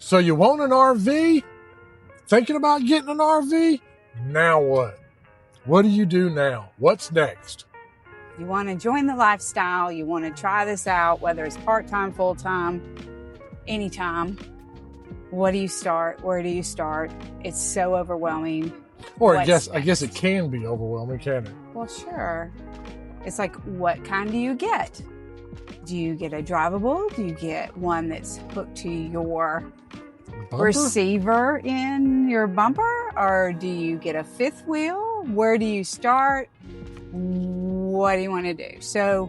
So you want an RV? Thinking about getting an RV? Now what? What do you do now? What's next? You want to join the lifestyle. You want to try this out, whether it's part-time, full-time, anytime. What do you start? Where do you start? It's so overwhelming. Or I guess it can be overwhelming, can it? Well, sure. It's like, what kind do you get? Do you get a drivable? Do you get one that's hooked to your receiver in your bumper? Or do you get a fifth wheel? Where do you start? What do you want to do? So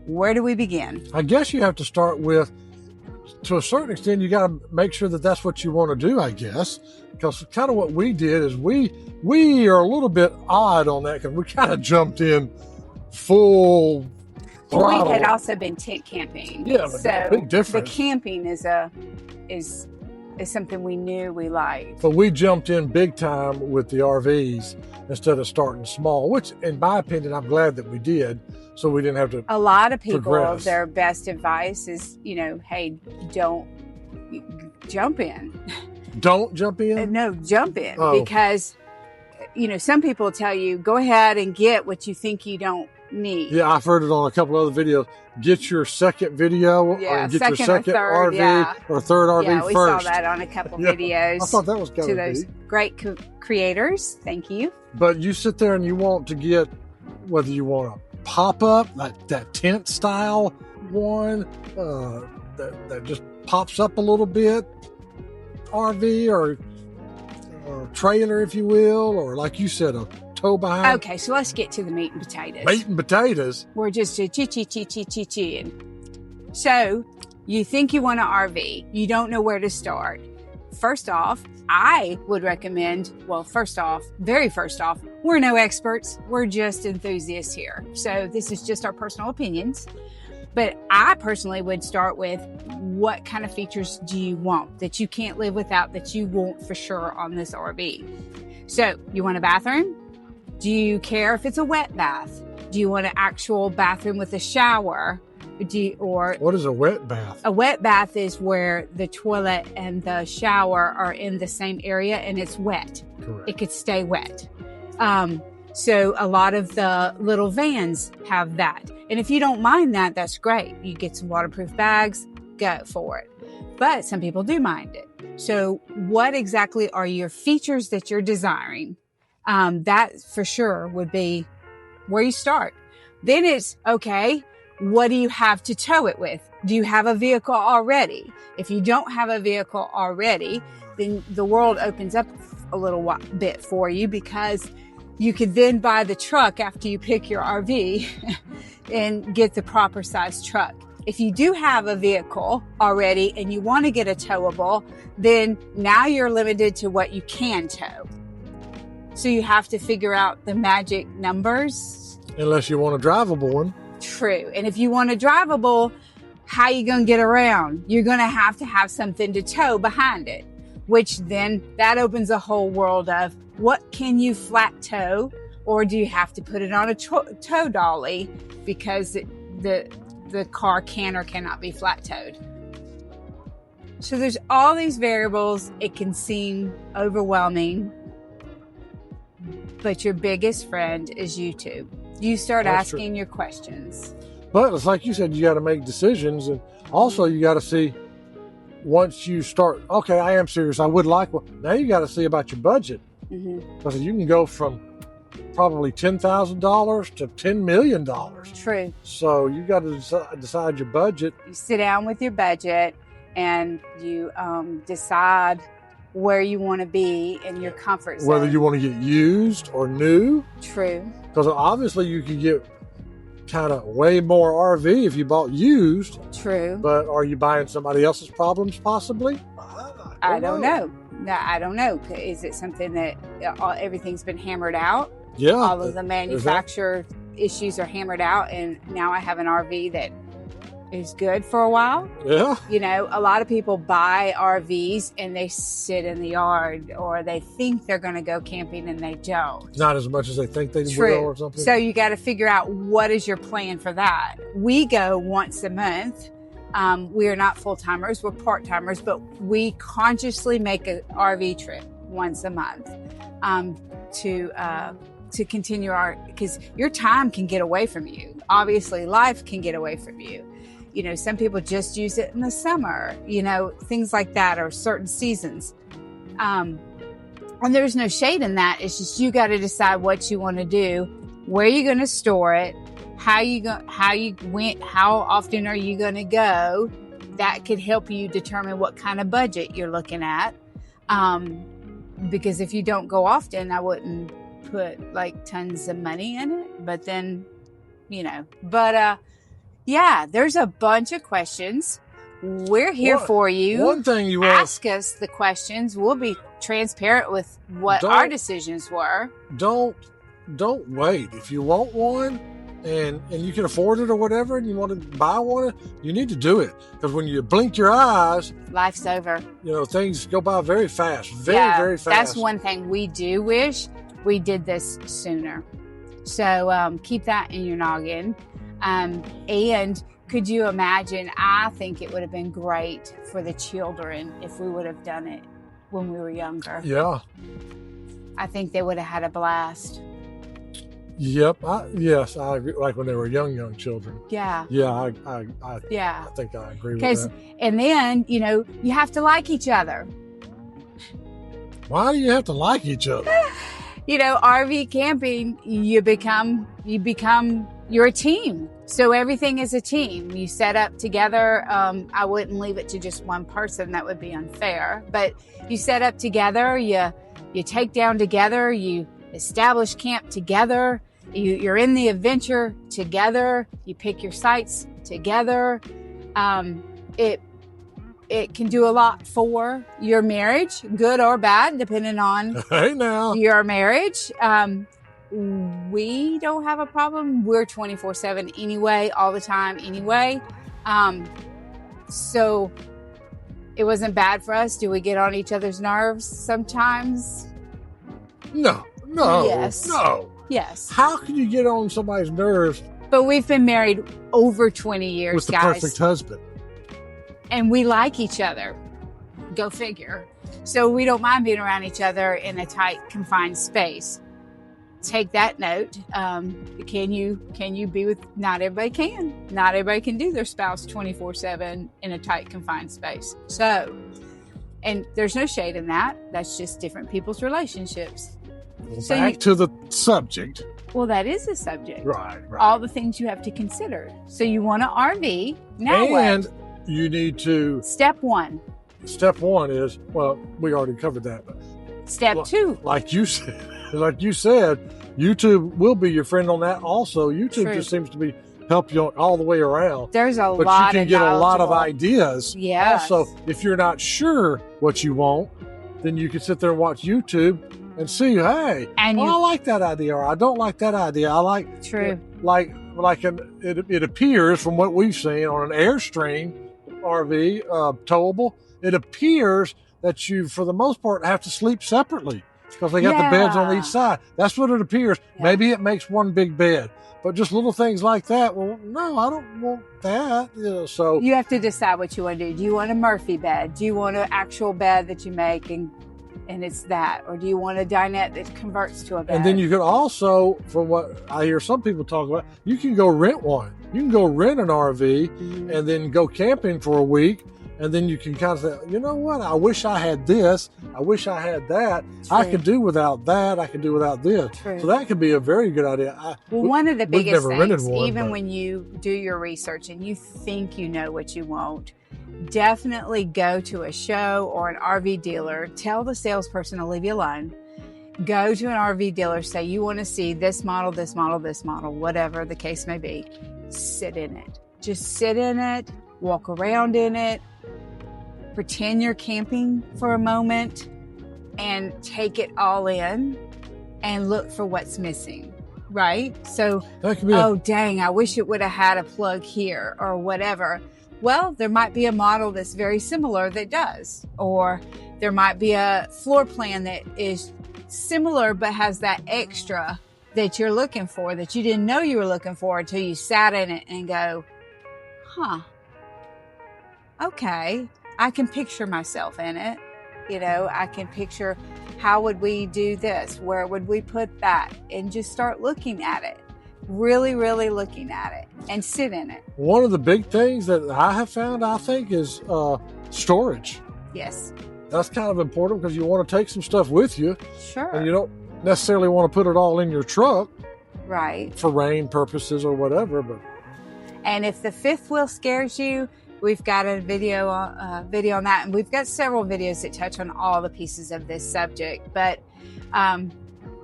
where do we begin? I guess you have to start with, to a certain extent, you got to make sure that that's what you want to do, I guess. Because kind of what we did is we are a little bit odd on that because we kind of jumped in full throttle. We had also been tent camping. Yeah, but so big difference. The camping is something we knew we liked. But we jumped in big time with the RVs instead of starting small, which in my opinion, I'm glad that we did. So we didn't have to A lot of people, progress. Their best advice is, hey, don't jump in. Don't jump in? No, jump in. Oh. Because, some people tell you, go ahead and get what you think you don't need. Yeah, I've heard it on a couple other videos. Get your second video or get your second or third, RV or third RV yeah, we first. saw that on a couple Yeah, videos. I thought that was kind to of those neat. great creators. Thank you. But you sit there and you want to get, whether you want a pop-up, that tent style one that just pops up a little bit, RV or trailer, if you will, or like you said, a tow behind. Okay, so let's get to the meat and potatoes. Meat and potatoes. We're just chee-chee-chee-chee-chee-chee. So you think you want an RV. You don't know where to start. First off, I would recommend, very first off, we're no experts. We're just enthusiasts here. So this is just our personal opinions. But I personally would start with, what kind of features do you want that you can't live without, that you want for sure on this RV? So you want a bathroom? Do you care if it's a wet bath? Do you want an actual bathroom with a shower? What is a wet bath? A wet bath is where the toilet and the shower are in the same area and it's wet. Correct. It could stay wet. So a lot of the little vans have that. And if you don't mind that, that's great. You get some waterproof bags, go for it. But some people do mind it. So what exactly are your features that you're desiring? That for sure would be where you start. Then it's, okay, what do you have to tow it with? Do you have a vehicle already? If you don't have a vehicle already, then the world opens up a little bit for you, because you could then buy the truck after you pick your RV and get the proper size truck. If you do have a vehicle already and you want to get a towable, then now you're limited to what you can tow. So you have to figure out the magic numbers. Unless you want a drivable one. True. And if you want a drivable, how are you going to get around? You're going to have something to tow behind it, which then that opens a whole world of, what can you flat tow, or do you have to put it on a tow dolly because the car can or cannot be flat towed? So there's all these variables. It can seem overwhelming, but your biggest friend is YouTube. You start asking your questions. But it's like you said, you got to make decisions, and also you got to see, once you start, okay, I am serious, I would like one. Now you got to see about your budget. Because you can go from probably $10,000 to $10 million. True. So you got to decide your budget. You sit down with your budget and you decide where you want to be in your comfort zone. Whether you want to get used or new. True. Because obviously you could get kind of way more RV if you bought used. True. But are you buying somebody else's problems possibly? I don't know. No, I don't know. Is it something that everything's been hammered out? Yeah. All of the manufacturer issues are hammered out, and now I have an RV that is good for a while. Yeah. A lot of people buy RVs and they sit in the yard, or they think they're going to go camping and they don't. Not as much as they think they will or something. So you got to figure out, what is your plan for that? We go once a month We are not full-timers, we're part-timers, but we consciously make an RV trip once a month to continue because your time can get away from you. Obviously, life can get away from you. You know, some people just use it in the summer, you know, things like that, or certain seasons. And there's no shade in that. It's just you got to decide what you want to do, where you're going to store it, how often are you going to go. That could help you determine what kind of budget you're looking at. Because if you don't go often, I wouldn't put like tons of money in it. But then, you know, yeah, there's a bunch of questions. We're here for you. One thing you ask us the questions. We'll be transparent with what our decisions were. Don't wait. If you want one and you can afford it or whatever, and you want to buy one, you need to do it. Because when you blink your eyes, life's over. You know, things go by very fast. Very fast. That's one thing we do wish we did this sooner. So keep that in your noggin. And could you imagine, I think it would have been great for the children if we would have done it when we were younger. Yeah. I think they would have had a blast. Yep. Yes, I agree. Like when they were young children. Yeah. Yeah, I think I agree with that. And then, you know, you have to like each other. Why do you have to like each other? You know, RV camping, you're a team. So everything is a team. You set up together. I wouldn't leave it to just one person. That would be unfair. But you set up together. You take down together. You establish camp together. You're in the adventure together. You pick your sites together. It can do a lot for your marriage, good or bad, depending on your marriage. We don't have a problem. We're 24/7 anyway, all the time anyway. So it wasn't bad for us. Do we get on each other's nerves sometimes? No. Yes. No. Yes. How can you get on somebody's nerves? But we've been married over 20 years, with the guys. Perfect husband. And we like each other. Go figure. So we don't mind being around each other in a tight, confined space. Take that note. Can you be with, not everybody can. Not everybody can do their spouse 24/7 in a tight, confined space. So, and there's no shade in that. That's just different people's relationships. Well, so back to the subject. Well, that is the subject. Right. All the things you have to consider. So you want an RV. Now and what? You need to... Step one is, well, we already covered that. But Step two. Like you said, YouTube will be your friend on that also. YouTube just seems to help you all the way around. There's a lot of But you can get a lot of ideas. Yes. Also, if you're not sure what you want, then you can sit there and watch YouTube and see, hey, I like that idea, or I don't like that idea. I like... True. It appears from what we've seen on an Airstream RV, towable, it appears that you, for the most part, have to sleep separately because they got the beds on each side. That's what it appears. Yeah. Maybe it makes one big bed, but just little things like that. Well, no, I don't want that. You know, so you have to decide what you want to do. Do you want a Murphy bed? Do you want an actual bed that you make and it's that? Or do you want a dinette that converts to a bed? And then you can also, from what I hear some people talk about, you can go rent one. You can go rent an RV and then go camping for a week. And then you can kind of say, you know what? I wish I had this. I wish I had that. True. I could do without that. I could do without this. True. So that could be a very good idea. One of the biggest things, when you do your research and you think you know what you want, definitely go to a show or an RV dealer. Tell the salesperson to leave you alone. Go to an RV dealer. Say you want to see this model, this model, this model, whatever the case may be. Sit in it. Just sit in it. Walk around in it. Pretend you're camping for a moment and take it all in and look for what's missing, right? So, dang, I wish it would have had a plug here or whatever. Well, there might be a model that's very similar that does, or there might be a floor plan that is similar but has that extra that you're looking for that you didn't know you were looking for until you sat in it and go, okay, I can picture myself in it. You know, I can picture how would we do this? Where would we put that? And just start looking at it. Really, really looking at it and sit in it. One of the big things that I have found, I think, is storage. Yes. That's kind of important because you want to take some stuff with you. Sure. And you don't necessarily want to put it all in your truck. Right. For rain purposes or whatever. And if the fifth wheel scares you, we've got a video on that. And we've got several videos that touch on all the pieces of this subject. But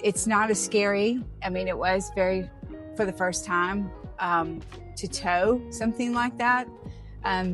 it's not as scary. I mean, it was for the first time to tow something like that.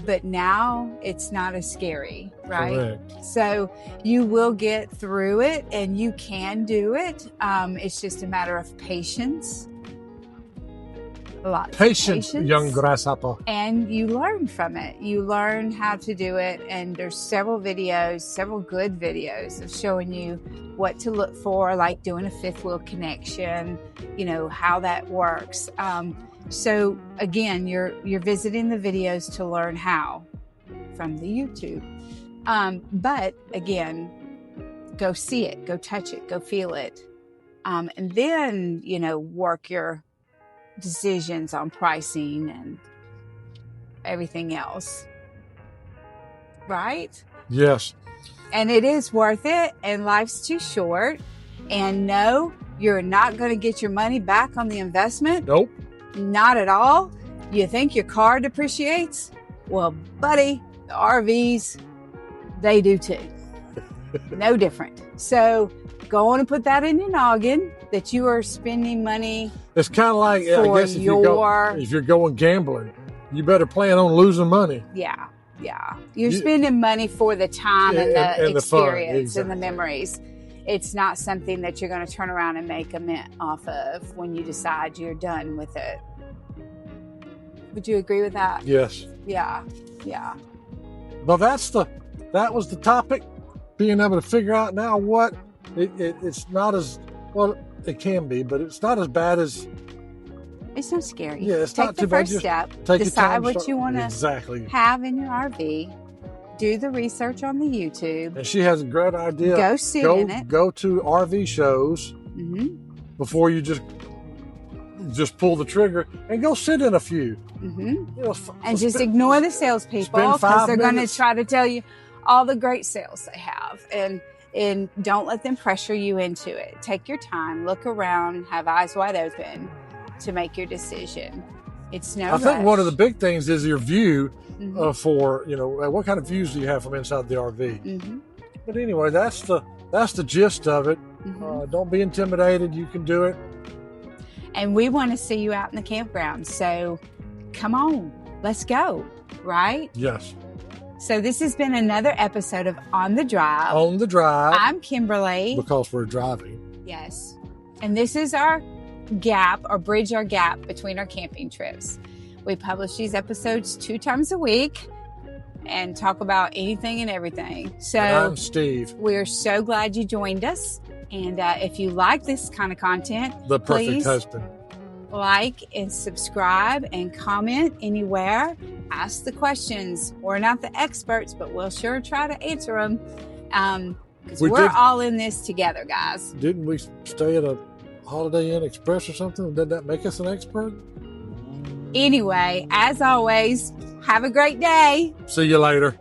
But now it's not as scary, right? Correct. So you will get through it and you can do it. It's just a matter of patience. Patience, young grasshopper. And you learn from it. You learn how to do it. And there's several good videos of showing you what to look for, like doing a fifth wheel connection, you know, how that works. So again, you're visiting the videos to learn how from the YouTube. But again, go see it, go touch it, go feel it. And then, you know, work your decisions on pricing and everything else. Right? Yes. And it is worth it, and life's too short. And no, you're not going to get your money back on the investment. Nope. Not at all. You think your car depreciates? Well, buddy, the RVs, they do too. No different. So go on and put that in your noggin that you are spending money. It's kind of like, I guess, if you're going gambling, you better plan on losing money. Yeah. You're spending money for the time and the experience and the memories. It's not something that you're going to turn around and make a mint off of when you decide you're done with it. Would you agree with that? Yes. Yeah. Well, that was the topic. Being able to figure out now what it's not as well. It can be, but it's not as bad as. It's not scary. Yeah, it's Take not the too bad. first step. Take Decide what you want to have in your RV. Do the research on the YouTube. And she has a great idea. Go sit in it. Go to RV shows before you just pull the trigger and go sit in a few. You know, and just ignore the salespeople because they're going to try to tell you all the great sales they have. And don't let them pressure you into it. Take your time, look around, have eyes wide open to make your decision. It's no rush. I think one of the big things is your view for, you know, what kind of views do you have from inside the RV? But anyway, that's the gist of it. Don't be intimidated. You can do it. And we want to see you out in the campground. So come on, let's go, right? Yes. So this has been another episode of On the Drive. On the Drive. I'm Kimberly. Because we're driving. Yes. And this is our bridge our gap between our camping trips. We publish these episodes 2 times a week and talk about anything and everything. So and I'm Steve. We're so glad you joined us. And if you like this kind of content, The Perfect Husband. Like and subscribe and comment anywhere. Ask the questions. We're not the experts, but we'll sure try to answer them. Because we're all in this together, guys. Didn't we stay at a Holiday Inn Express or something? Did that make us an expert? Anyway, as always, have a great day. See you later.